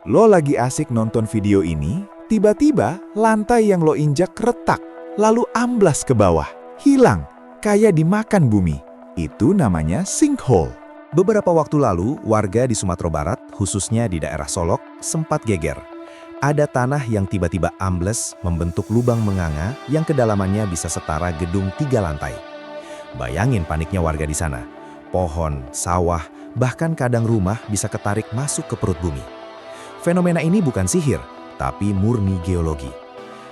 Lo lagi asik nonton video ini, tiba-tiba lantai yang lo injak retak, lalu amblas ke bawah, hilang, kayak dimakan bumi. Itu namanya sinkhole. Beberapa waktu lalu, warga di Sumatera Barat, khususnya di daerah Solok, sempat geger. Ada tanah yang tiba-tiba ambles membentuk lubang menganga yang kedalamannya bisa setara gedung 3 lantai. Bayangin paniknya warga di sana. Pohon, sawah, bahkan kadang rumah bisa ketarik masuk ke perut bumi. Fenomena ini bukan sihir, tapi murni geologi.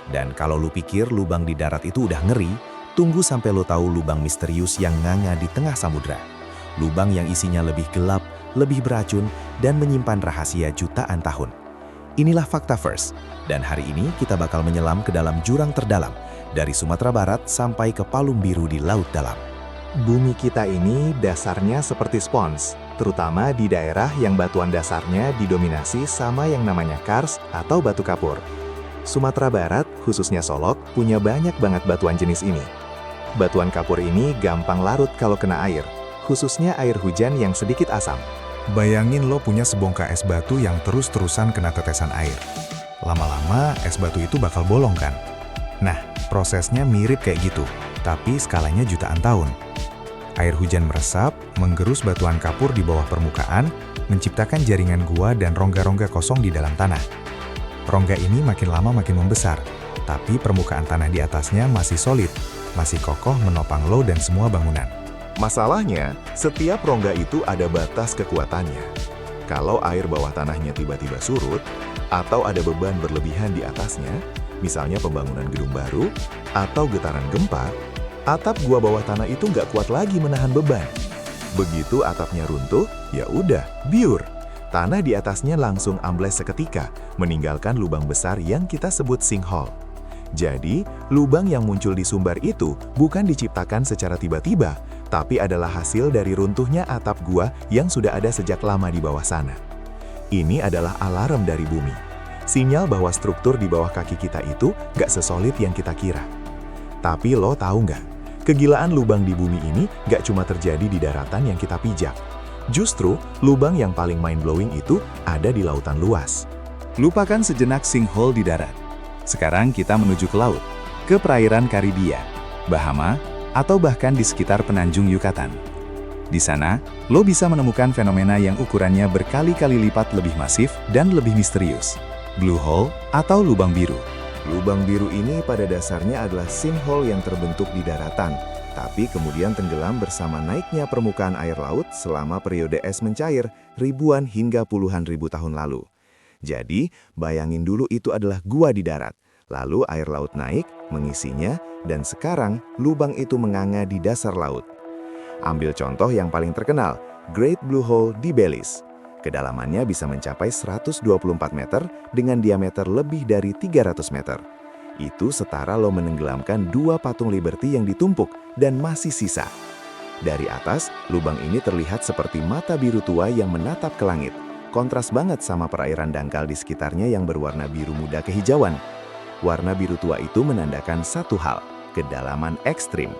Dan kalau lu pikir lubang di darat itu udah ngeri, tunggu sampai lu tahu lubang misterius yang nganga di tengah samudra. Lubang yang isinya lebih gelap, lebih beracun, dan menyimpan rahasia jutaan tahun. Inilah Fakta First, dan hari ini kita bakal menyelam ke dalam jurang terdalam, dari Sumatera Barat sampai ke palung biru di Laut Dalam. Bumi kita ini dasarnya seperti spons, terutama di daerah yang batuan dasarnya didominasi sama yang namanya kars atau batu kapur. Sumatera Barat, khususnya Solok, punya banyak banget batuan jenis ini. Batuan kapur ini gampang larut kalau kena air, khususnya air hujan yang sedikit asam. Bayangin lo punya sebongkah es batu yang terus-terusan kena tetesan air. Lama-lama es batu itu bakal bolong kan? Nah, prosesnya mirip kayak gitu, tapi skalanya jutaan tahun. Air hujan meresap, menggerus batuan kapur di bawah permukaan, menciptakan jaringan gua dan rongga-rongga kosong di dalam tanah. Rongga ini makin lama makin membesar, tapi permukaan tanah di atasnya masih solid, masih kokoh menopang lo dan semua bangunan. Masalahnya, setiap rongga itu ada batas kekuatannya. Kalau air bawah tanahnya tiba-tiba surut, atau ada beban berlebihan di atasnya, misalnya pembangunan gedung baru, atau getaran gempa, atap gua bawah tanah itu nggak kuat lagi menahan beban. Begitu atapnya runtuh, ya udah, biur. Tanah di atasnya langsung ambles seketika, meninggalkan lubang besar yang kita sebut sinkhole. Jadi, lubang yang muncul di sumber itu bukan diciptakan secara tiba-tiba, tapi adalah hasil dari runtuhnya atap gua yang sudah ada sejak lama di bawah sana. Ini adalah alarm dari bumi. Sinyal bahwa struktur di bawah kaki kita itu nggak sesolid yang kita kira. Tapi lo tahu nggak? Kegilaan lubang di bumi ini gak cuma terjadi di daratan yang kita pijak. Justru, lubang yang paling mind-blowing itu ada di lautan luas. Lupakan sejenak sinkhole di darat. Sekarang kita menuju ke laut, ke perairan Karibia, Bahama, atau bahkan di sekitar penanjung Yucatan. Di sana, lo bisa menemukan fenomena yang ukurannya berkali-kali lipat lebih masif dan lebih misterius. Blue hole atau lubang biru. Lubang biru ini pada dasarnya adalah sinkhole yang terbentuk di daratan, tapi kemudian tenggelam bersama naiknya permukaan air laut selama periode es mencair ribuan hingga puluhan ribu tahun lalu. Jadi, bayangin dulu itu adalah gua di darat, lalu air laut naik, mengisinya, dan sekarang lubang itu menganga di dasar laut. Ambil contoh yang paling terkenal, Great Blue Hole di Belize. Kedalamannya bisa mencapai 124 meter dengan diameter lebih dari 300 meter. Itu setara lo menenggelamkan 2 patung Liberty yang ditumpuk dan masih sisa. Dari atas, lubang ini terlihat seperti mata biru tua yang menatap ke langit. Kontras banget sama perairan dangkal di sekitarnya yang berwarna biru muda kehijauan. Warna biru tua itu menandakan satu hal, kedalaman ekstrim.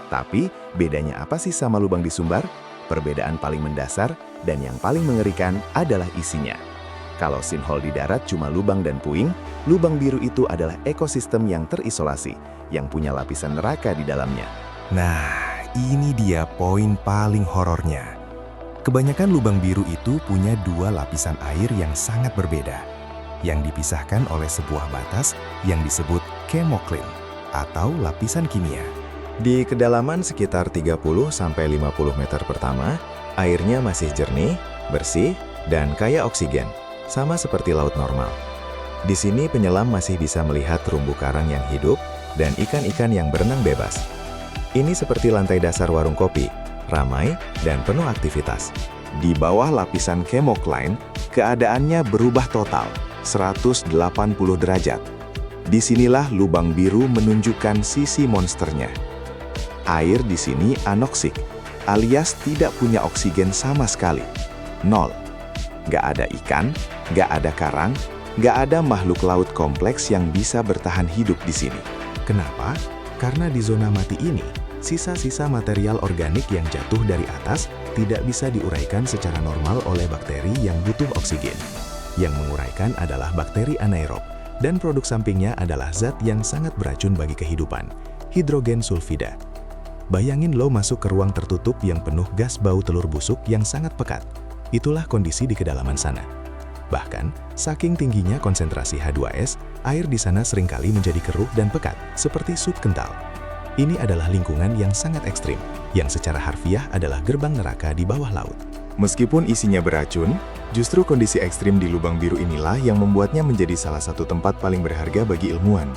Tapi, bedanya apa sih sama lubang di Sumbar? Perbedaan paling mendasar dan yang paling mengerikan adalah isinya. Kalau sinkhole di darat cuma lubang dan puing, lubang biru itu adalah ekosistem yang terisolasi, yang punya lapisan neraka di dalamnya. Nah, ini dia poin paling horornya. Kebanyakan lubang biru itu punya 2 lapisan air yang sangat berbeda, yang dipisahkan oleh sebuah batas yang disebut chemocline atau lapisan kimia. Di kedalaman sekitar 30-50 meter pertama, airnya masih jernih, bersih, dan kaya oksigen, sama seperti laut normal. Di sini penyelam masih bisa melihat terumbu karang yang hidup dan ikan-ikan yang berenang bebas. Ini seperti lantai dasar warung kopi, ramai dan penuh aktivitas. Di bawah lapisan chemocline, keadaannya berubah total, 180 derajat. Disinilah lubang biru menunjukkan sisi monsternya. Air di sini anoksik, alias tidak punya oksigen sama sekali. 0. Nggak ada ikan, nggak ada karang, nggak ada makhluk laut kompleks yang bisa bertahan hidup di sini. Kenapa? Karena di zona mati ini, sisa-sisa material organik yang jatuh dari atas tidak bisa diuraikan secara normal oleh bakteri yang butuh oksigen. Yang menguraikan adalah bakteri anaerob, dan produk sampingnya adalah zat yang sangat beracun bagi kehidupan, hidrogen sulfida. Bayangin lo masuk ke ruang tertutup yang penuh gas bau telur busuk yang sangat pekat. Itulah kondisi di kedalaman sana. Bahkan, saking tingginya konsentrasi H2S, air di sana seringkali menjadi keruh dan pekat, seperti sup kental. Ini adalah lingkungan yang sangat ekstrim, yang secara harfiah adalah gerbang neraka di bawah laut. Meskipun isinya beracun, justru kondisi ekstrim di lubang biru inilah yang membuatnya menjadi salah satu tempat paling berharga bagi ilmuwan.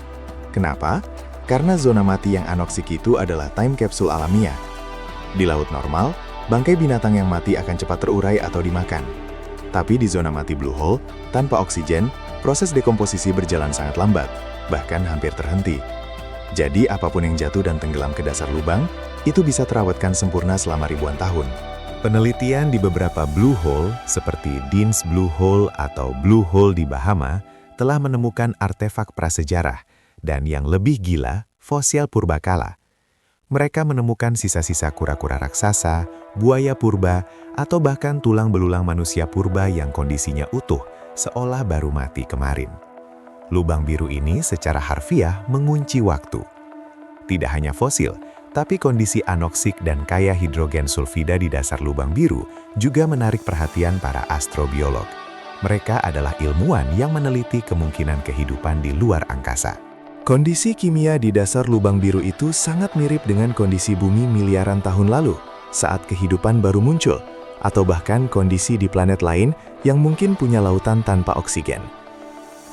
Kenapa? Karena zona mati yang anoksik itu adalah time capsule alamiah. Di laut normal, bangkai binatang yang mati akan cepat terurai atau dimakan. Tapi di zona mati blue hole, tanpa oksigen, proses dekomposisi berjalan sangat lambat, bahkan hampir terhenti. Jadi apapun yang jatuh dan tenggelam ke dasar lubang, itu bisa terawatkan sempurna selama ribuan tahun. Penelitian di beberapa blue hole, seperti Dean's Blue Hole atau Blue Hole di Bahama, telah menemukan artefak prasejarah, dan yang lebih gila, fosil purbakala. Mereka menemukan sisa-sisa kura-kura raksasa, buaya purba, atau bahkan tulang belulang manusia purba yang kondisinya utuh, seolah baru mati kemarin. Lubang biru ini secara harfiah mengunci waktu. Tidak hanya fosil, tapi kondisi anoksik dan kaya hidrogen sulfida di dasar lubang biru juga menarik perhatian para astrobiolog. Mereka adalah ilmuwan yang meneliti kemungkinan kehidupan di luar angkasa. Kondisi kimia di dasar lubang biru itu sangat mirip dengan kondisi bumi miliaran tahun lalu, saat kehidupan baru muncul, atau bahkan kondisi di planet lain yang mungkin punya lautan tanpa oksigen.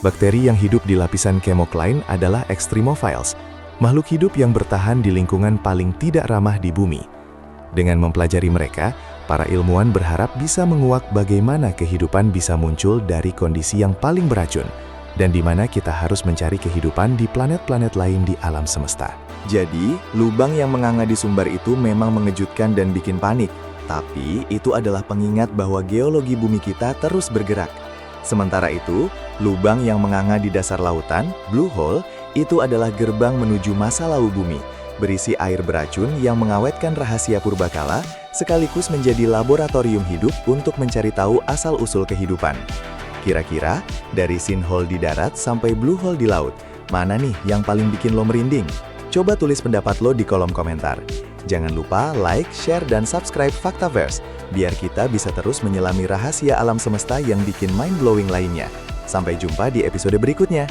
Bakteri yang hidup di lapisan chemokline adalah extremophiles, makhluk hidup yang bertahan di lingkungan paling tidak ramah di bumi. Dengan mempelajari mereka, para ilmuwan berharap bisa menguak bagaimana kehidupan bisa muncul dari kondisi yang paling beracun, dan di mana kita harus mencari kehidupan di planet-planet lain di alam semesta. Jadi, lubang yang menganga di sumber itu memang mengejutkan dan bikin panik. Tapi, itu adalah pengingat bahwa geologi bumi kita terus bergerak. Sementara itu, lubang yang menganga di dasar lautan, blue hole, itu adalah gerbang menuju masa lalu bumi, berisi air beracun yang mengawetkan rahasia purbakala, sekaligus menjadi laboratorium hidup untuk mencari tahu asal-usul kehidupan. Kira-kira, dari sinkhole di darat sampai blue hole di laut, mana nih yang paling bikin lo merinding? Coba tulis pendapat lo di kolom komentar. Jangan lupa like, share, dan subscribe Faktaverse, biar kita bisa terus menyelami rahasia alam semesta yang bikin mind-blowing lainnya. Sampai jumpa di episode berikutnya.